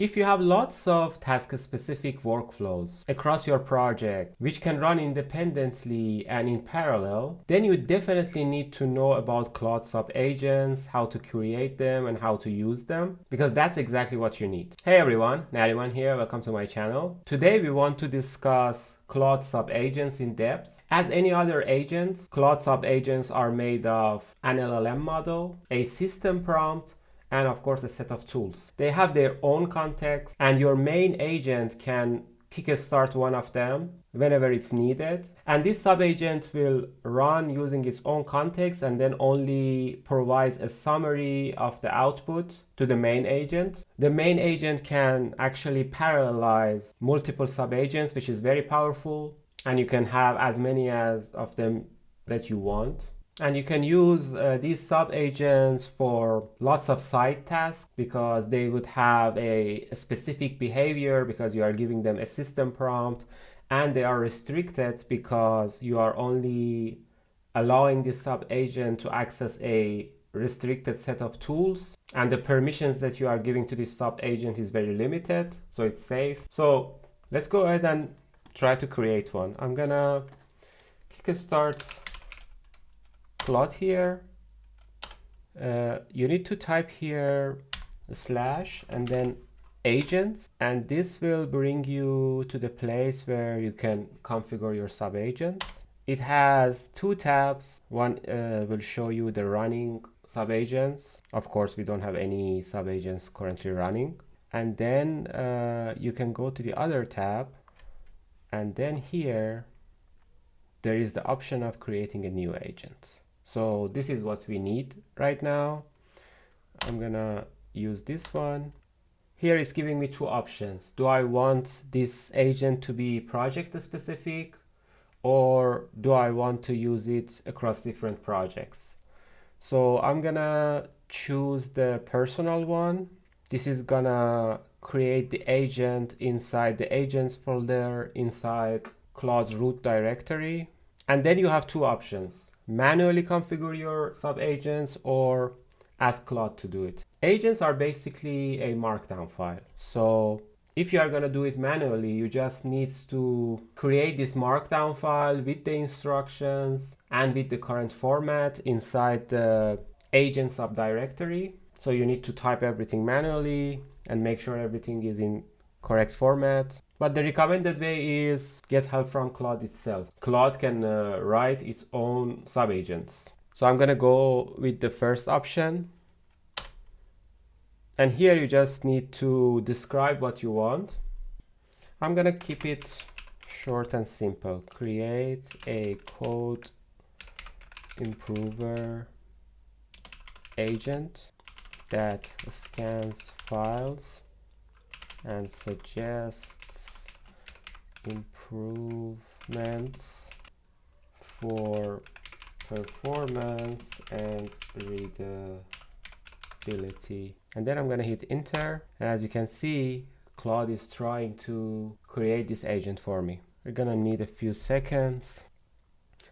If you have lots of task-specific workflows across your project, which can run independently and in parallel, then you definitely need to know about Claude Subagents, how to create them and how to use them, because that's exactly what you need. Hey everyone, Nariman here, welcome to my channel. Today we want to discuss Claude Subagents in depth. As any other agents, Claude Subagents are made of an LLM model, a system prompt, and of course a set of tools. They have their own context, and your main agent can kickstart one of them whenever it's needed. And this subagent will run using its own context and then only provides a summary of the output to the main agent. The main agent can actually parallelize multiple subagents, which is very powerful, and you can have as many of them that you want. And you can use these subagents for lots of side tasks because they would have a specific behavior because you are giving them a system prompt, and they are restricted because you are only allowing this subagent to access a restricted set of tools, and the permissions that you are giving to this subagent is very limited, so it's safe. So let's go ahead and try to create one. I'm gonna kickstart Claude here. You need to type here / and then agents, and this will bring you to the place where you can configure your subagents. It has two tabs. One will show you the running subagents. Of course, we don't have any subagents currently running. And then you can go to the other tab, and then here there is the option of creating a new agent. So this is what we need right now. I'm gonna use this one. Here it's giving me two options. Do I want this agent to be project specific, or do I want to use it across different projects? So I'm gonna choose the personal one. This is gonna create the agent inside the agents folder inside Claude's root directory. And then you have two options: manually configure your subagents or ask Claude to do it. Agents are basically a markdown file. So if you are going to do it manually, you just need to create this markdown file with the instructions and with the current format inside the agent subdirectory. So you need to type everything manually and make sure everything is in correct format. But the recommended way is get help from Claude itself. Claude can write its own subagents. So I'm gonna go with the first option. And here you just need to describe what you want. I'm gonna keep it short and simple. Create a code improver agent that scans files and suggests improvements for performance and readability. And then I'm going to hit enter, and as you can see, Claude is trying to create this agent for me. We're going to need a few seconds.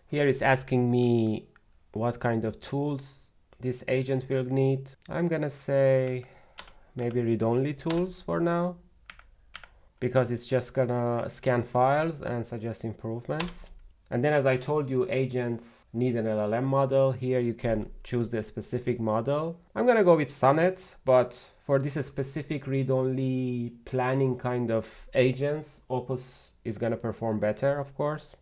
Here it's asking me what kind of tools this agent will need. I'm going to say maybe read-only tools for now, because it's just gonna scan files and suggest improvements. And then, as I told you, agents need an LLM model. Here you can choose the specific model. I'm gonna go with Sonnet, but for this specific read-only planning kind of agents, Opus is gonna perform better, of course.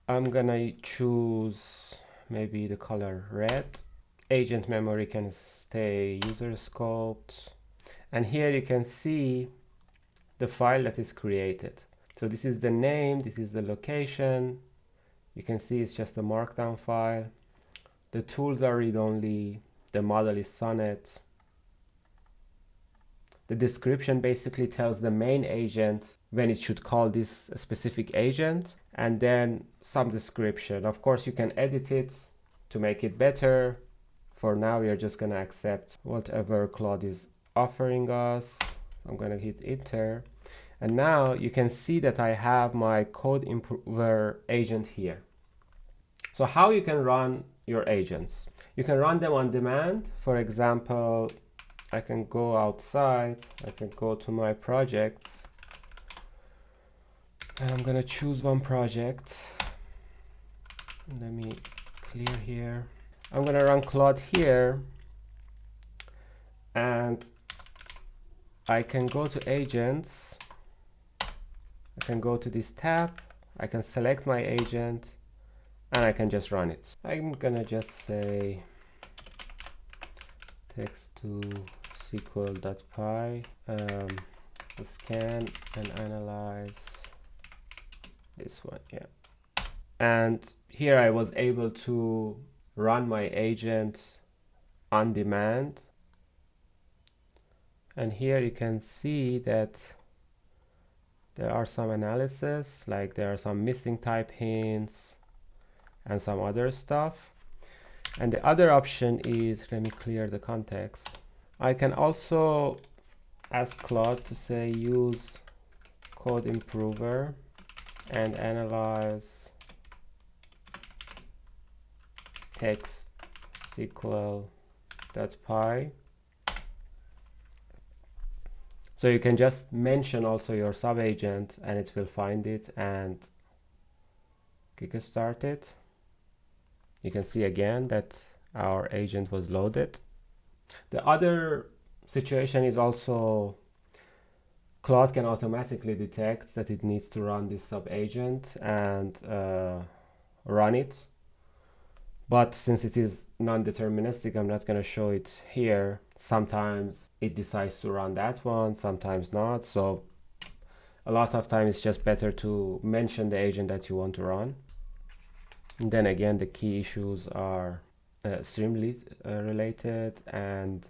I'm gonna choose maybe the color red. Agent memory can stay user scoped. And here you can see the file that is created. So this is the name, this is the location. You can see it's just a markdown file. The tools are read-only. The model is Sonnet. The description basically tells the main agent when it should call this specific agent, and then some description. Of course, you can edit it to make it better. For now, we are just gonna accept whatever Claude is offering us. I'm gonna hit enter. And now you can see that I have my code improver agent here. So how you can run your agents? You can run them on demand. For example, I can go outside, I can go to my projects, and I'm gonna choose one project. Let me clear here. I'm gonna run Claude here, and I can go to agents. I can go to this tab, I can select my agent, and I can just run it. I'm gonna just say text to SQL.py, scan and analyze this one, yeah. And here I was able to run my agent on demand. And here you can see that there are some analysis, like there are some missing type hints and some other stuff. And the other option is, let me clear the context. I can also ask Claude to say use code improver and analyze text SQL.py. So you can just mention also your subagent and it will find it and kickstart it. You can see again that our agent was loaded. The other situation is also Claude can automatically detect that it needs to run this subagent and run it. But since it is non-deterministic, I'm not going to show it here. Sometimes it decides to run that one, sometimes not. So a lot of times it's just better to mention the agent that you want to run. And then again, the key issues are stream related and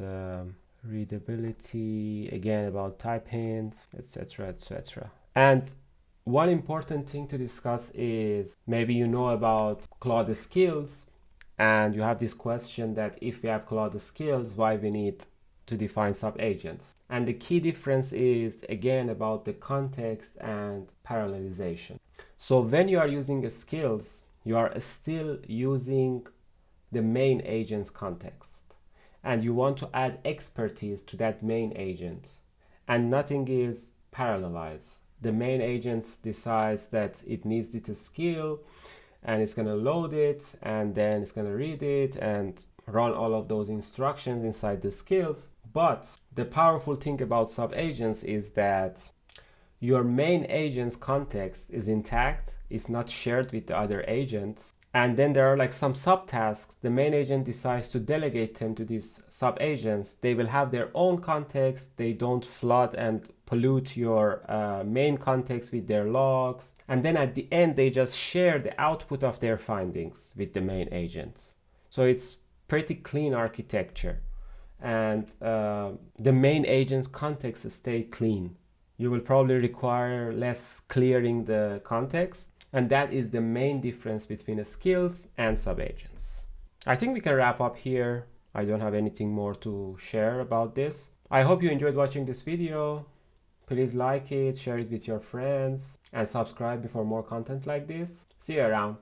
readability, again about type hints, etc., etc. And one important thing to discuss is maybe you know about Claude skills and you have this question that if we have Claude skills, why we need to define subagents. And the key difference is again about the context and parallelization. So when you are using skills, you are still using the main agent's context and you want to add expertise to that main agent, and nothing is parallelized. The main agent decides that it needs this skill and it's going to load it and then it's going to read it and run all of those instructions inside the skills. But the powerful thing about subagents is that your main agent's context is intact, it's not shared with the other agents. And then there are like some subtasks. The main agent decides to delegate them to these subagents. They will have their own context. They don't flood and pollute your main context with their logs. And then at the end, they just share the output of their findings with the main agents. So it's pretty clean architecture. And the main agent's context stay clean. You will probably require less clearing the context. And that is the main difference between skills and subagents. I think we can wrap up here. I don't have anything more to share about this. I hope you enjoyed watching this video. Please like it, share it with your friends, and subscribe for more content like this. See you around.